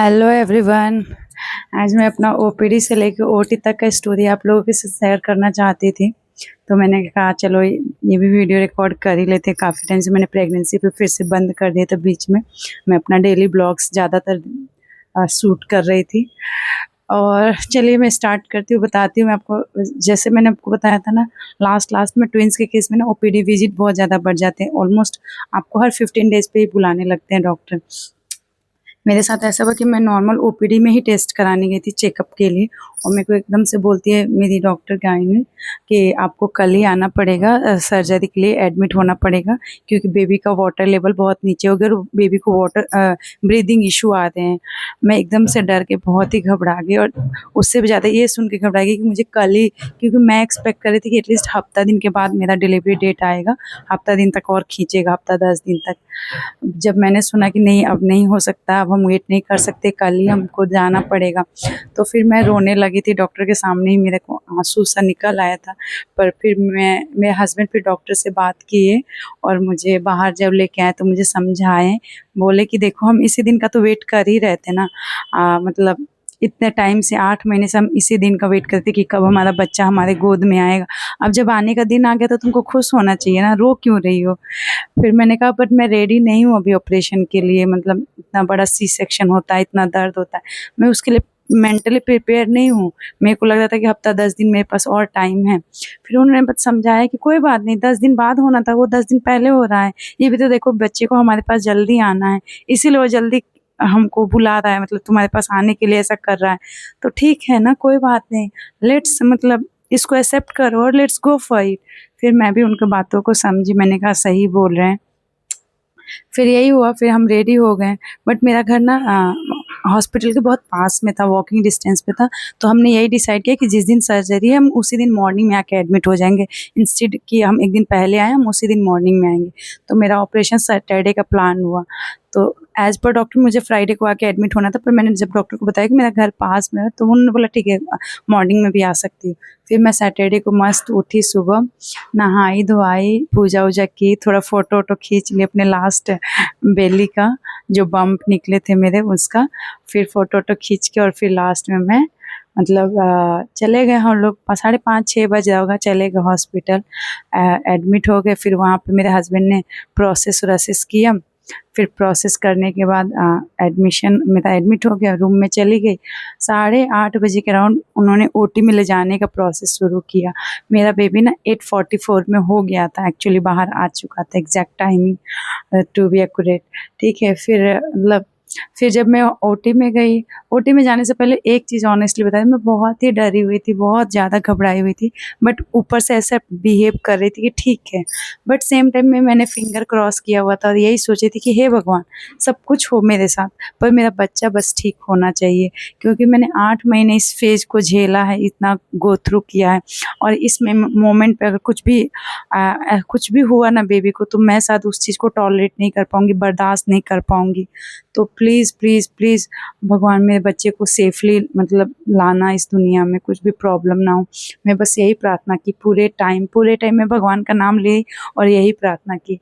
Hello everyone. आज मैं अपना ओपीडी से लेकर ओटी तक का स्टोरी आप लोगों के साथ शेयर करना चाहती थी। तो मैंने कहा चलो ये भी वीडियो रिकॉर्ड कर ही लेते। काफ़ी टाइम से मैंने प्रेगनेंसी पे फिर से बंद कर दिया था। बीच में मैं अपना डेली ब्लॉग्स ज़्यादातर शूट कर रही थी। और चलिए मैं स्टार्ट करती हूँ, बताती हूँ मैं आपको। जैसे मैंने आपको बताया था ना, लास्ट में ट्विंस के केस में ना ओपीडी विजिट बहुत ज़्यादा बढ़ जाते हैं। ऑलमोस्ट आपको हर 15 डेज़ पे ही बुलाने लगते हैं डॉक्टर। मेरे साथ ऐसा हुआ कि मैं नॉर्मल ओपीडी में ही टेस्ट कराने गई थी चेकअप के लिए, और मेरे को एकदम से बोलती है मेरी डॉक्टर गायनी कि आपको कल ही आना पड़ेगा, सर्जरी के लिए एडमिट होना पड़ेगा, क्योंकि बेबी का वाटर लेवल बहुत नीचे हो गया और बेबी को वाटर ब्रीदिंग इशू आ रहे हैं। मैं एकदम से डर के बहुत ही घबरा गई, और उससे भी ज़्यादा ये सुन के घबरा गई कि मुझे कल ही, क्योंकि मैं एक्सपेक्ट कर रही थी कि एटलीस्ट हफ्ता दिन के बाद मेरा डिलीवरी डेट आएगा, हफ्ता दिन तक और खींचेगा, हफ्ता 10 दिन तक। जब मैंने सुना कि नहीं अब नहीं हो सकता, अब हम वेट नहीं कर सकते, कल ही हमको जाना पड़ेगा, तो फिर मैं रोने लगी थी। डॉक्टर के सामने ही मेरे को आंसू सा निकल आया था। पर फिर मेरे हस्बैंड फिर डॉक्टर से बात किए और मुझे बाहर जब लेके आए तो मुझे समझाए, बोले कि देखो हम इसी दिन का तो वेट कर ही रहे थे ना। मतलब इतने टाइम से 8 महीने से हम इसी दिन का वेट करते कि कब हमारा बच्चा हमारे गोद में आएगा। अब जब आने का दिन आ गया तो तुमको खुश होना चाहिए ना, रो क्यों रही हो। फिर मैंने कहा बट मैं रेडी नहीं हूँ अभी ऑपरेशन के लिए, मतलब इतना बड़ा सी सेक्शन होता है, इतना दर्द होता है, मैं उसके लिए मेंटली प्रिपेयर नहीं हूँ। मेरे को लग रहा था कि हफ्ता 10 दिन मेरे पास और टाइम है। फिर उन्होंने बस समझाया कि कोई बात नहीं, 10 दिन बाद होना था वो 10 दिन पहले हो रहा है। ये भी तो देखो बच्चे को हमारे पास जल्दी आना है, इसीलिए वो जल्दी हमको बुला रहा है, मतलब तुम्हारे पास आने के लिए ऐसा कर रहा है। तो ठीक है ना, कोई बात नहीं, लेट्स मतलब इसको एक्सेप्ट करो और लेट्स गो फॉर इट। फिर मैं भी उनकी बातों को समझी, मैंने कहा सही बोल रहे हैं। फिर यही हुआ, फिर हम रेडी हो गए। बट मेरा घर ना हॉस्पिटल के बहुत पास में था, वॉकिंग डिस्टेंस पे था। तो हमने यही डिसाइड किया कि जिस दिन सर्जरी है हम उसी दिन मॉर्निंग में आके एडमिट हो जाएंगे, इंस्टेड कि हम एक दिन पहले आए, हम उसी दिन मॉर्निंग में आएंगे। तो मेरा ऑपरेशन सैटरडे का प्लान हुआ। तो एज़ पर डॉक्टर मुझे फ्राइडे को आके एडमिट होना था, पर मैंने जब डॉक्टर को बताया कि मेरा घर पास में है तो उन्होंने बोला ठीक है मॉर्निंग में भी आ सकती हूँ। फिर मैं सैटरडे को मस्त उठी सुबह, नहाई धोई, पूजा वूजा की, थोड़ा फ़ोटो वोटो खींच ली अपने लास्ट बेली का, जो बम्प निकले थे मेरे उसका। फिर फ़ोटो वोटो खींच के और फिर लास्ट में मैं मतलब चले गए हम लोग, 5:30-6 बजे होगा, चले गए हॉस्पिटल, एडमिट हो गए। फिर वहाँ पे मेरे हस्बैंड ने प्रोसेस वोसेस किया। फिर प्रोसेस करने के बाद एडमिशन मेरा एडमिट हो गया, रूम में चली गई। 8:30 बजे के अराउंड उन्होंने ओटी में ले जाने का प्रोसेस शुरू किया। मेरा बेबी ना 8:44 में हो गया था, एक्चुअली बाहर आ चुका था, exact timing to be accurate. ठीक है, फिर मतलब फिर जब मैं ओटी में गई, ओटी में जाने से पहले एक चीज़ ऑनेस्टली बता दूँ, मैं बहुत ही डरी हुई थी, बहुत ज़्यादा घबराई हुई थी। बट ऊपर से ऐसा बिहेव कर रही थी कि ठीक है, बट सेम टाइम में मैंने फिंगर क्रॉस किया हुआ था और यही सोची थी कि हे भगवान सब कुछ हो मेरे साथ, पर मेरा बच्चा बस ठीक होना चाहिए। क्योंकि मैंने 8 महीने इस फेज़ को झेला है, इतना गो थ्रू किया है, और इस मोमेंट पे अगर कुछ भी हुआ ना बेबी को, तो मैं शायद उस चीज़ को टॉलरेट नहीं कर पाऊँगी, बर्दाश्त नहीं कर पाऊँगी। तो प्लीज़ प्लीज़ प्लीज़ भगवान मेरे बच्चे को सेफली मतलब लाना इस दुनिया में, कुछ भी प्रॉब्लम ना हो। मैं बस यही प्रार्थना की पूरे टाइम में भगवान का नाम ली और यही प्रार्थना की।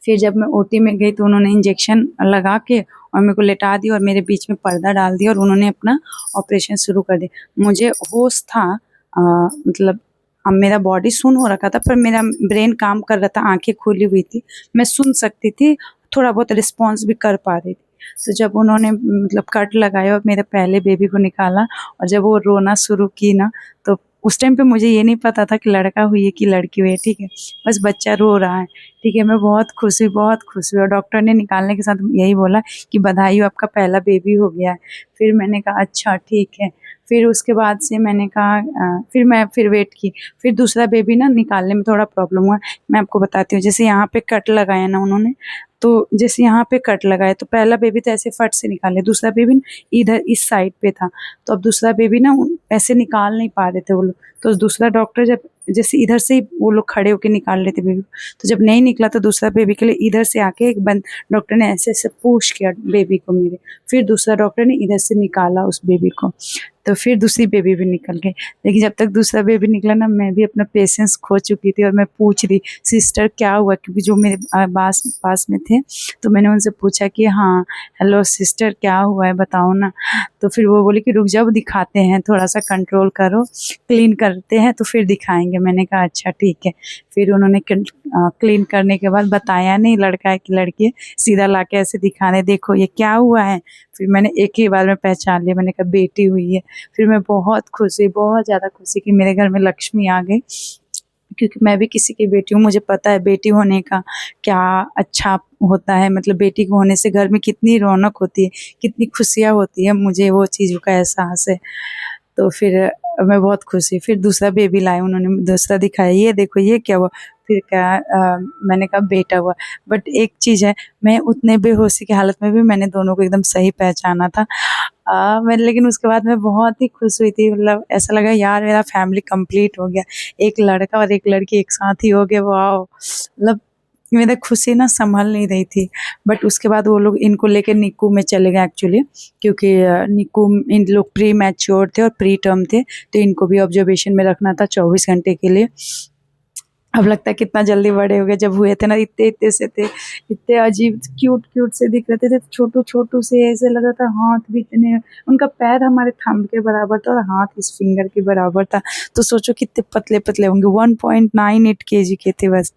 फिर जब मैं ओटी में गई तो उन्होंने इंजेक्शन लगा के और मेरे को लेटा दी और मेरे बीच में पर्दा डाल दिया और उन्होंने अपना ऑपरेशन शुरू कर दिया। मुझे होश था, मतलब अब मेरा बॉडी सुन हो रखा था, पर मेरा ब्रेन काम कर रहा था, आंखें खुली हुई थी, मैं सुन सकती थी, थोड़ा बहुत रिस्पॉन्स भी कर पा रही थी। तो जब उन्होंने मतलब कट लगाया और मेरे पहले बेबी को निकाला और जब वो रोना शुरू की ना, तो उस टाइम पे मुझे ये नहीं पता था कि लड़का हुई है कि लड़की हुई है, ठीक है, बस बच्चा रो रहा है, ठीक है। मैं बहुत खुश हुई और डॉक्टर ने निकालने के साथ यही बोला कि बधाई हो, आपका पहला बेबी हो गया है। फिर मैंने कहा अच्छा ठीक है। फिर उसके बाद से मैंने कहा फिर मैं वेट की। फिर दूसरा बेबी ना निकालने में थोड़ा प्रॉब्लम हुआ, मैं आपको बताती हूँ। जैसे यहाँ पे कट लगाया ना उन्होंने, तो जैसे यहाँ पे कट लगाया तो पहला बेबी तो ऐसे फट से निकाले, दूसरा बेबी इधर इस साइड पे था, तो अब दूसरा बेबी ना ऐसे निकाल नहीं पा रहे थे वो लोग। तो दूसरा डॉक्टर जब जैसे इधर से ही वो लोग खड़े होके निकाल रहे थे बेबी, तो जब नहीं निकला तो दूसरा बेबी के लिए इधर से आके एक बंद डॉक्टर ने ऐसे ऐसे पुश किया बेबी को मेरे, फिर दूसरा डॉक्टर ने इधर से निकाला उस बेबी को। तो फिर दूसरी बेबी भी निकल गई। लेकिन जब तक दूसरा बेबी निकला ना, मैं भी अपना पेशेंस खो चुकी थी और मैं पूछ रही, सिस्टर क्या हुआ, क्योंकि जो मेरे पास पास में थे, तो मैंने उनसे पूछा कि हाँ हेलो सिस्टर क्या हुआ है बताओ ना। तो फिर वो बोली कि रुक जाओ दिखाते हैं, थोड़ा सा कंट्रोल करो, क्लीन करते हैं तो फिर दिखाएंगे। मैंने कहा अच्छा ठीक है। फिर उन्होंने क्लीन करने के बाद बताया नहीं लड़का है कि लड़की है, सीधा लाके ऐसे दिखाने, देखो ये क्या हुआ है। फिर मैंने एक ही बार में पहचान लिया, मैंने कहा बेटी हुई है। फिर मैं बहुत खुशी, बहुत ज़्यादा खुशी कि मेरे घर में लक्ष्मी आ गई, क्योंकि मैं भी किसी की बेटी हूँ, मुझे पता है बेटी होने का क्या अच्छा होता है। मतलब बेटी को होने से घर में कितनी रौनक होती है, कितनी खुशियाँ होती है, मुझे वो चीज़ों का एहसास है। तो फिर मैं बहुत खुश हुई। फिर दूसरा बेबी लाए उन्होंने, दूसरा दिखाया, ये देखो ये क्या हुआ। फिर क्या मैंने कहा बेटा हुआ। बट एक चीज़ है, मैं उतने बेहोशी की हालत में भी मैंने दोनों को एकदम सही पहचाना था। मैं लेकिन उसके बाद मैं बहुत ही खुश हुई थी, मतलब ऐसा लगा यार मेरा फैमिली कंप्लीट हो गया, एक लड़का और एक लड़की एक साथ ही हो गए, वाह। मतलब मेरा खुशी ना संभल नहीं रही थी। बट उसके बाद वो लोग इनको लेके निक्कू में चले गए एक्चुअली, क्योंकि निक्कू इन लोग प्री मैच्योर थे और प्री टर्म थे, तो इनको भी ऑब्जर्वेशन में रखना था 24 घंटे के लिए। अब लगता है कितना जल्दी बड़े हो गए, जब हुए थे ना इतने इतने से थे, इतने अजीब क्यूट क्यूट से दिख रहे थे, छोटू छोटू से, ऐसे लग रहा था हाथ भी इतने, उनका पैर हमारे थंब के बराबर था और हाथ इस फिंगर के बराबर था। तो सोचो कितने पतले पतले होंगे, 1.98 kg के थे बस,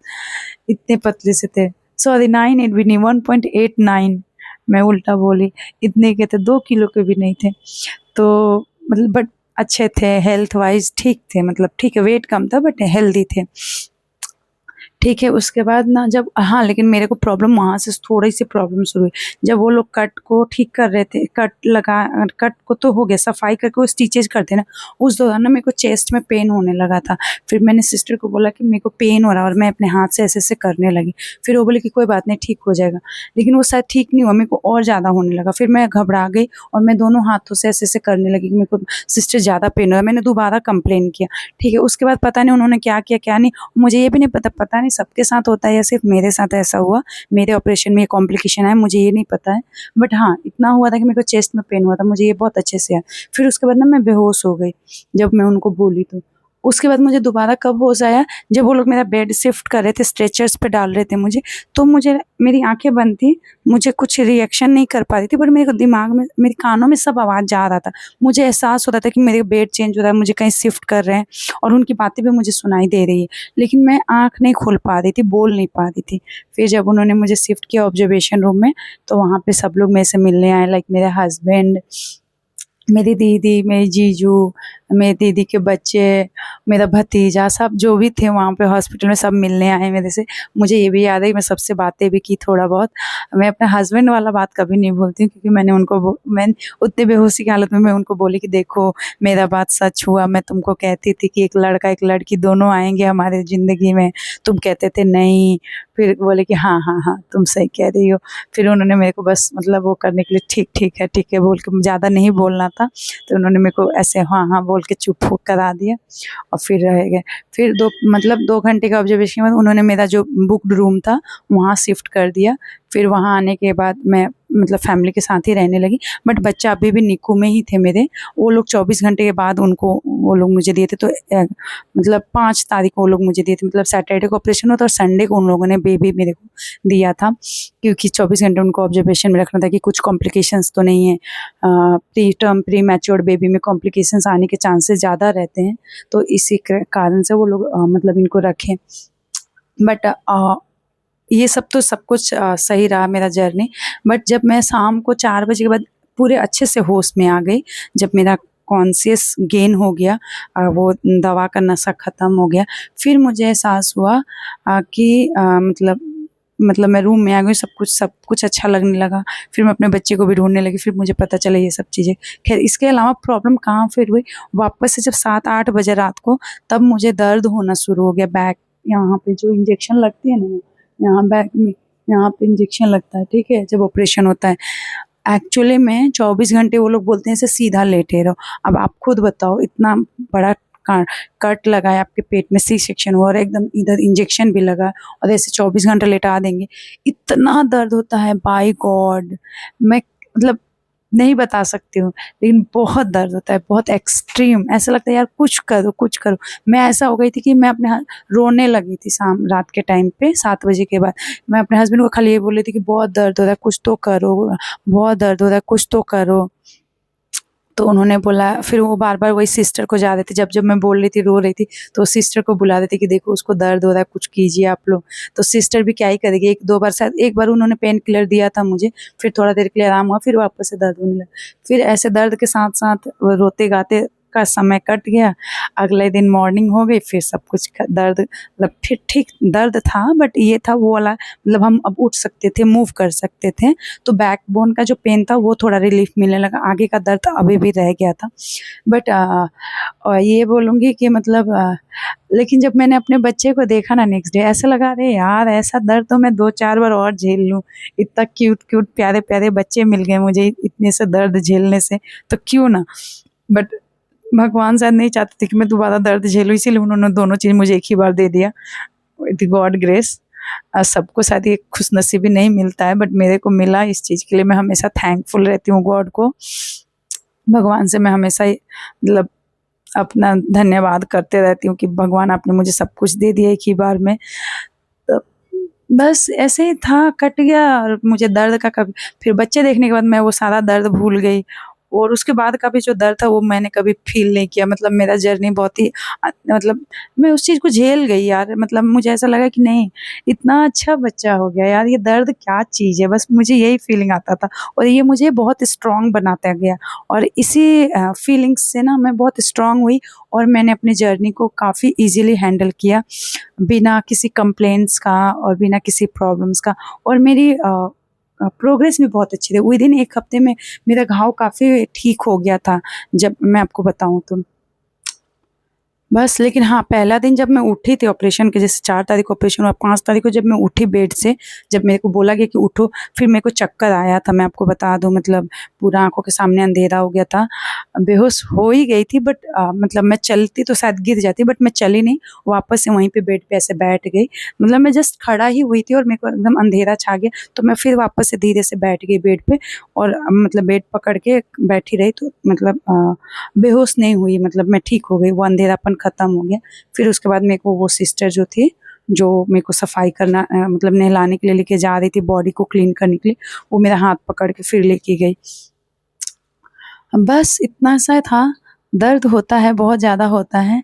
इतने पतले से थे। सॉरी 98 भी नहीं, 1.89, मैं उल्टा बोली, इतने के थे, 2 किलो के भी नहीं थे। तो मतलब बट अच्छे थे, हेल्थ वाइज ठीक थे, मतलब ठीक है, वेट कम था बट हेल्दी थे। ठीक है, उसके बाद ना जब हाँ, लेकिन मेरे को प्रॉब्लम वहाँ से थोड़ी-सी प्रॉब्लम शुरू हुई। जब वो लोग कट को ठीक कर रहे थे, कट को तो हो गया, सफाई करके वो स्टिचेज़ करते हैं ना, उस दौरान ना मेरे को चेस्ट में पेन होने लगा था। फिर मैंने सिस्टर को बोला कि मेरे को पेन हो रहा है, और मैं अपने हाथ से ऐसे-ऐसे करने लगी। फिर वो बोली कि कोई बात नहीं, ठीक हो जाएगा। लेकिन वो शायद ठीक नहीं हुआ, मेरे को और ज़्यादा होने लगा। फिर मैं घबरा गई और मैं दोनों हाथों से ऐसे-ऐसे करने लगी कि मेरे को सिस्टर ज़्यादा पेन हो रहा है। मैंने दोबारा कंप्लेन किया, ठीक है। उसके बाद पता नहीं उन्होंने क्या किया, क्या नहीं, मुझे ये भी नहीं पता नहीं सबके साथ होता है या सिर्फ मेरे साथ ऐसा हुआ, मेरे ऑपरेशन में ये कॉम्प्लिकेशन आया, मुझे ये नहीं पता है। बट हाँ, इतना हुआ था कि मेरे को चेस्ट में पेन हुआ था, मुझे ये बहुत अच्छे से है। फिर उसके बाद ना मैं बेहोश हो गई जब मैं उनको बोली तो। उसके बाद मुझे दोबारा कब होश आया, जब वो लोग मेरा बेड शिफ्ट कर रहे थे, स्ट्रेचर्स पे डाल रहे थे मुझे, तो मुझे, मेरी आँखें बंद थी, मुझे कुछ रिएक्शन नहीं कर पा रही थी, बट मेरे दिमाग में, मेरे कानों में सब आवाज़ जा रहा था। मुझे एहसास हो रहा था कि मेरे बेड चेंज हो रहा है, मुझे कहीं शिफ्ट कर रहे हैं, और उनकी बातें भी मुझे सुनाई दे रही है, लेकिन मैं आँख नहीं खोल पा रही थी, बोल नहीं पा रही थी। फिर जब उन्होंने मुझे शिफ्ट किया ऑब्जर्वेशन रूम में, तो वहाँ पे सब लोग मेरे से मिलने आए, लाइक मेरे हस्बैंड, मेरी दीदी, मेरी जीजू, मेरी दीदी के बच्चे, मेरा भतीजा, सब जो भी थे वहाँ पे हॉस्पिटल में, सब मिलने आए मेरे से। मुझे ये भी याद है कि मैं सबसे बातें भी की थोड़ा बहुत। मैं अपने हस्बैंड वाला बात कभी नहीं भूलती हूँ, क्योंकि मैंने उनको मैं उतने बेहोशी की हालत में मैं उनको बोली कि देखो मेरा बात सच हुआ, मैं तुमको कहती थी कि एक लड़का एक लड़की दोनों आएंगे हमारे ज़िंदगी में, तुम कहते थे नहीं। फिर बोले कि हाँ हाँ हाँ तुम सही कह रही हो। फिर उन्होंने मेरे को बस मतलब वो करने के लिए ठीक है बोल के, ज़्यादा नहीं बोलना था, तो उन्होंने मेरे को ऐसे हाँ हाँ बोल के चुप हो करा दिया, और फिर रह गए। फिर 2 घंटे का ऑब्जर्वेशन के बाद उन्होंने मेरा जो बुक्ड रूम था वहाँ शिफ्ट कर दिया। फिर वहाँ आने के बाद मैं मतलब फैमिली के साथ ही रहने लगी, बट बच्चा अभी भी निक्कू में ही थे मेरे। वो लोग 24 घंटे के बाद उनको वो लोग मुझे दिए थे, तो मतलब 5 तारीख को वो लोग मुझे दिए थे, मतलब सैटरडे को ऑपरेशन हुआ था और संडे को उन लोगों ने बेबी मेरे को दिया था, क्योंकि 24 घंटे उनको ऑब्जर्वेशन में रखना था कि कुछ कॉम्प्लिकेशंस तो नहीं है। Pre term pre matured baby में कॉम्प्लिकेशंस आने के चांसेस ज़्यादा रहते हैं, तो इसी कारण से वो लोग मतलब इनको रखें। बट ये सब तो सब कुछ सही रहा मेरा जर्नी। बट जब मैं शाम को 4 बजे के बाद पूरे अच्छे से होश में आ गई, जब मेरा कॉन्शियस गेन हो गया, वो दवा का नशा ख़त्म हो गया, फिर मुझे एहसास हुआ कि मतलब मैं रूम में आ गई, सब कुछ अच्छा लगने लगा। फिर मैं अपने बच्चे को भी ढूँढने लगी, फिर मुझे पता चला ये सब चीज़ें। ख़ैर इसके अलावा प्रॉब्लम कहाँ फिर हुई, वापस से जब 7-8 बजे रात को, तब मुझे दर्द होना शुरू हो गया बैक, यहाँ पे जो इंजेक्शन लगती है ना, यहाँ बैक में, यहाँ पे इंजेक्शन लगता है, ठीक है, जब ऑपरेशन होता है। एक्चुअली में 24 घंटे वो लोग बोलते हैं इसे सीधा लेटे रहो। अब आप खुद बताओ, इतना बड़ा कट लगा है आपके पेट में, सी सेक्शन हुआ और एकदम इधर इंजेक्शन भी लगा, और ऐसे 24 घंटे लेटा देंगे, इतना दर्द होता है, बाय गॉड। मैं मतलब नहीं बता सकती हूँ, लेकिन बहुत दर्द होता है, बहुत एक्सट्रीम। ऐसा लगता है यार कुछ करो, कुछ करो। मैं ऐसा हो गई थी कि मैं अपने रोने लगी थी शाम रात के टाइम पे 7 बजे के बाद। मैं अपने हस्बैंड को खाली ये बोल रही थी कि बहुत दर्द हो रहा है, कुछ तो करो, बहुत दर्द हो रहा है, कुछ तो करो। तो उन्होंने बोला, फिर वो बार-बार वही सिस्टर को जा रही थी, जब-जब मैं बोल रही थी, रो रही थी, तो सिस्टर को बुला रही थी कि देखो उसको दर्द हो रहा है, कुछ कीजिए आप लोग। तो सिस्टर भी क्या ही करेगी, 1-2 बार शायद, एक बार उन्होंने पेन किलर दिया था मुझे, फिर थोड़ा देर के लिए आराम हुआ, फिर वापस से दर्द होने लगा। फिर ऐसे दर्द के साथ-साथ रोते-गाते का समय कट गया। अगले दिन मॉर्निंग हो गई, फिर सब कुछ दर्द मतलब फिर ठीक दर्द था, बट ये था वो वाला, मतलब हम अब उठ सकते थे, मूव कर सकते थे। तो बैकबोन का जो पेन था वो थोड़ा रिलीफ मिलने लगा, आगे का दर्द अभी भी रह गया था। बट ये बोलूँगी कि मतलब लेकिन जब मैंने अपने बच्चे को देखा ना नेक्स्ट डे, ऐसा लगा अरे यार ऐसा दर्द तो मैं 2-4 बार और झेल लूँ। इतना क्यूट-क्यूट प्यारे-प्यारे बच्चे मिल गए मुझे इतने से दर्द झेलने से, तो क्यों ना। बट भगवान शायद नहीं चाहते थे कि मैं दोबारा दर्द झेलूँ, इसीलिए उन्होंने दोनों चीज़ मुझे एक ही बार दे दिया, विद गॉड ग्रेस। सबको शायद ये खुशनसीबी नहीं मिलता है, बट मेरे को मिला। इस चीज़ के लिए मैं हमेशा थैंकफुल रहती हूँ गॉड को। भगवान से मैं हमेशा ही मतलब अपना धन्यवाद करते रहती हूँ कि भगवान आपने मुझे सब कुछ दे दिया एक ही बार में। तो बस ऐसे ही था, कट गया। और मुझे दर्द का कभी, फिर बच्चे देखने के बाद मैं वो सारा दर्द भूल गई, और उसके बाद का भी जो दर्द था वो मैंने कभी फ़ील नहीं किया। मतलब मेरा जर्नी बहुत ही मतलब मैं उस चीज़ को झेल गई यार। मतलब मुझे ऐसा लगा कि नहीं, इतना अच्छा बच्चा हो गया यार, ये दर्द क्या चीज़ है, बस मुझे यही फ़ीलिंग आता था। और ये मुझे बहुत स्ट्रॉन्ग बनाता गया, और इसी फ़ीलिंग्स से ना मैं बहुत स्ट्रॉन्ग हुई, और मैंने अपनी जर्नी को काफ़ी ईज़िली हैंडल किया, बिना किसी कंप्लेंट्स का और बिना किसी प्रॉब्लम्स का। और मेरी प्रोग्रेस भी बहुत अच्छी थी। विदिन 1 हफ्ते में मेरा घाव काफ़ी ठीक हो गया था, जब मैं आपको बताऊँ तो। बस लेकिन हाँ, पहला दिन जब मैं उठी थी ऑपरेशन के, जैसे 4 तारीख को ऑपरेशन हुआ, 5 तारीख को जब मैं उठी बेड से, जब मेरे को बोला गया कि उठो, फिर मेरे को चक्कर आया था, मैं आपको बता दूँ। मतलब पूरा आँखों के सामने अंधेरा हो गया था। बेहोश हो ही गई थी, बट मतलब मैं चलती तो शायद गिर जाती, बट मैं चली नहीं, वापस से वहीं पे बेड पे ऐसे बैठ गई। मतलब मैं जस्ट खड़ा ही हुई थी और मेरे को एकदम अंधेरा छा गया, तो मैं फिर वापस से धीरे से बैठ गई बेड पे, और मतलब बेड पकड़ के बैठी रही, तो मतलब बेहोश नहीं हुई, मतलब मैं ठीक हो गई, वो अंधेरापन ख़त्म हो गया। फिर उसके बाद मेरे को वो सिस्टर जो थी, जो मेरे को सफाई करना मतलब नहलाने के लिए लेके जा रही थी, बॉडी को क्लीन करने के लिए, वो मेरा हाथ पकड़ के फिर लेके गई। बस इतना सा था। दर्द होता है, बहुत ज़्यादा होता है,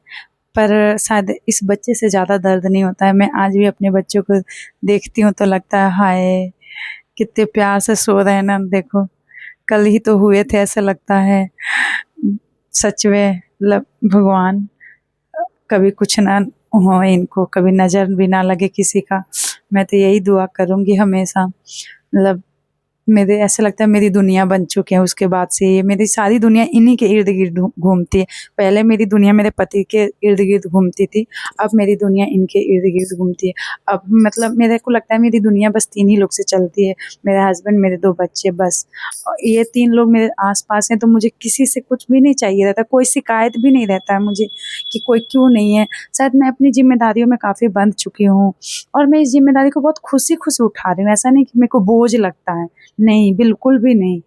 पर शायद इस बच्चे से ज़्यादा दर्द नहीं होता है। मैं आज भी अपने बच्चों को देखती हूँ तो लगता है हाय! कितने प्यार से सो रहे हैं ना, देखो, कल ही तो हुए थे, ऐसा लगता है। सच में मतलब भगवान कभी कुछ ना हो इनको, कभी नज़र भी ना लगे किसी का। मैं तो यही दुआ करूँगी हमेशा। मतलब मेरे ऐसा लगता है मेरी दुनिया बन चुके हैं उसके बाद से, ये मेरी सारी दुनिया इन्हीं के इर्द-गिर्द घूमती है। पहले मेरी दुनिया मेरे पति के इर्द-गिर्द घूमती थी, अब मेरी दुनिया इनके इर्द-गिर्द घूमती है। अब मतलब मेरे को लगता है मेरी दुनिया बस 3 ही लोग से चलती है, मेरा हस्बैंड, मेरे 2 बच्चे, बस। ये 3 लोग मेरे आस-पास हैं, तो मुझे किसी से कुछ भी नहीं चाहिए रहता, कोई शिकायत भी नहीं रहता है मुझे कि कोई क्यों नहीं है। शायद मैं अपनी ज़िम्मेदारियों में काफ़ी बँध चुकी हूँ, और मैं इस ज़िम्मेदारी को बहुत खुशी-खुशी उठा रही हूँ, ऐसा नहीं कि मेरे को बोझ लगता है। नहीं, बिल्कुल भी नहीं।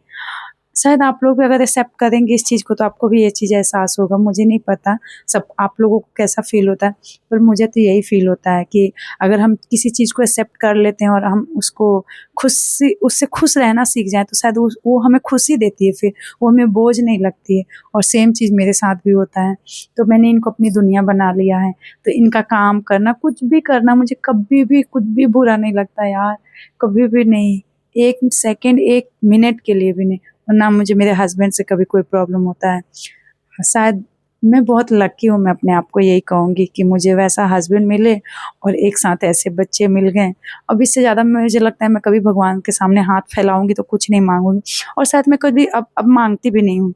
शायद आप लोग भी अगर एक्सेप्ट करेंगे इस चीज़ को, तो आपको भी ये चीज़ एहसास होगा, मुझे नहीं पता सब आप लोगों को कैसा फ़ील होता है, पर मुझे तो यही फ़ील होता है कि अगर हम किसी चीज़ को एक्सेप्ट कर लेते हैं और हम उसको खुशी उससे खुश रहना सीख जाएँ, तो शायद वो हमें खुशी देती है फिर, वो हमें बोझ नहीं लगती है। और सेम चीज़ मेरे साथ भी होता है। तो मैंने इनको अपनी दुनिया बना लिया है, तो इनका काम करना, कुछ भी करना, मुझे कभी भी कुछ भी बुरा नहीं लगता यार, कभी भी नहीं। 1 सेकंड, 1 मिनट के लिए भी नहीं। और ना मुझे मेरे हस्बैंड से कभी कोई प्रॉब्लम होता है। शायद मैं बहुत लकी हूँ, मैं अपने आप को यही कहूँगी कि मुझे वैसा हस्बैंड मिले और एक साथ ऐसे बच्चे मिल गए। अब इससे ज़्यादा मुझे लगता है मैं कभी भगवान के सामने हाथ फैलाऊँगी तो कुछ नहीं माँगूँगी, और शायद मैं कभी अब माँगती भी नहीं हूँ।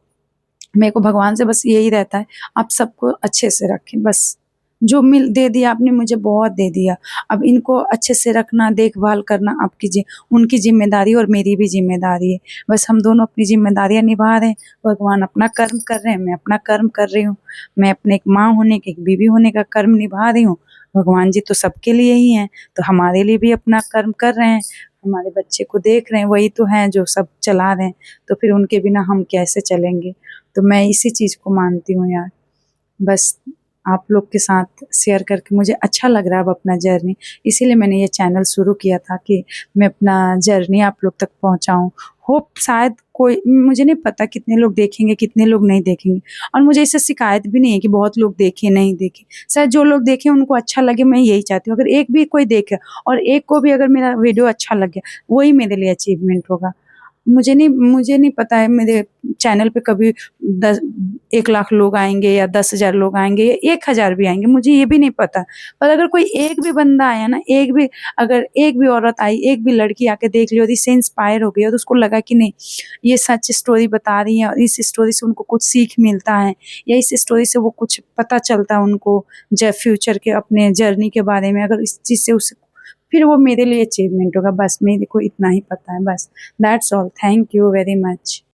मेरे को भगवान से बस यही रहता है, आप सबको अच्छे से रखें बस। जो मिल दे दिया आपने मुझे, बहुत दे दिया। अब इनको अच्छे से रखना, देखभाल करना आपकी उनकी ज़िम्मेदारी और मेरी भी ज़िम्मेदारी है। बस हम दोनों अपनी ज़िम्मेदारियाँ निभा रहे हैं, भगवान अपना कर्म कर रहे हैं, मैं अपना कर्म कर रही हूँ। मैं अपने एक माँ होने के, एक बीवी होने का कर्म निभा रही हूँ, भगवान जी तो सबके लिए ही हैं, तो हमारे लिए भी अपना कर्म कर रहे हैं। हमारे बच्चे को देख रहे हैं, वही तो हैं जो सब चला रहे हैं, तो फिर उनके बिना हम कैसे चलेंगे। तो मैं इसी चीज़ को मानती हूँ यार। बस आप लोग के साथ शेयर करके मुझे अच्छा लग रहा है अब अपना जर्नी, इसीलिए मैंने ये चैनल शुरू किया था कि मैं अपना जर्नी आप लोग तक पहुँचाऊँ। होप शायद कोई, मुझे नहीं पता कितने लोग देखेंगे, कितने लोग नहीं देखेंगे, और मुझे इससे शिकायत भी नहीं है कि बहुत लोग देखें, नहीं देखें। शायद जो लोग देखें उनको अच्छा लगे, मैं यही चाहती हूँ। अगर एक भी कोई देखे और एक को भी अगर मेरा वीडियो अच्छा लग गया, वही मेरे लिए अचीवमेंट होगा। मुझे नहीं पता है मेरे चैनल पे कभी 1 लाख लोग आएँगे या 10,000 लोग आएँगे या 1,000 भी आएँगे, मुझे ये भी नहीं पता। पर अगर कोई एक भी बंदा आया ना, अगर एक भी औरत आई, एक भी लड़की आके देख ली और इससे इंस्पायर हो गई और उसको लगा कि नहीं, ये सच स्टोरी बता रही है और इस स्टोरी से उनको कुछ सीख मिलता है, या इस स्टोरी से वो कुछ पता चलता है उनको फ्यूचर के अपने जर्नी के बारे में, अगर इस चीज़ से उसे, फिर वो मेरे लिए अचीवमेंट होगा। बस मेरे को इतना ही पता है बस। That's all. Thank you very much.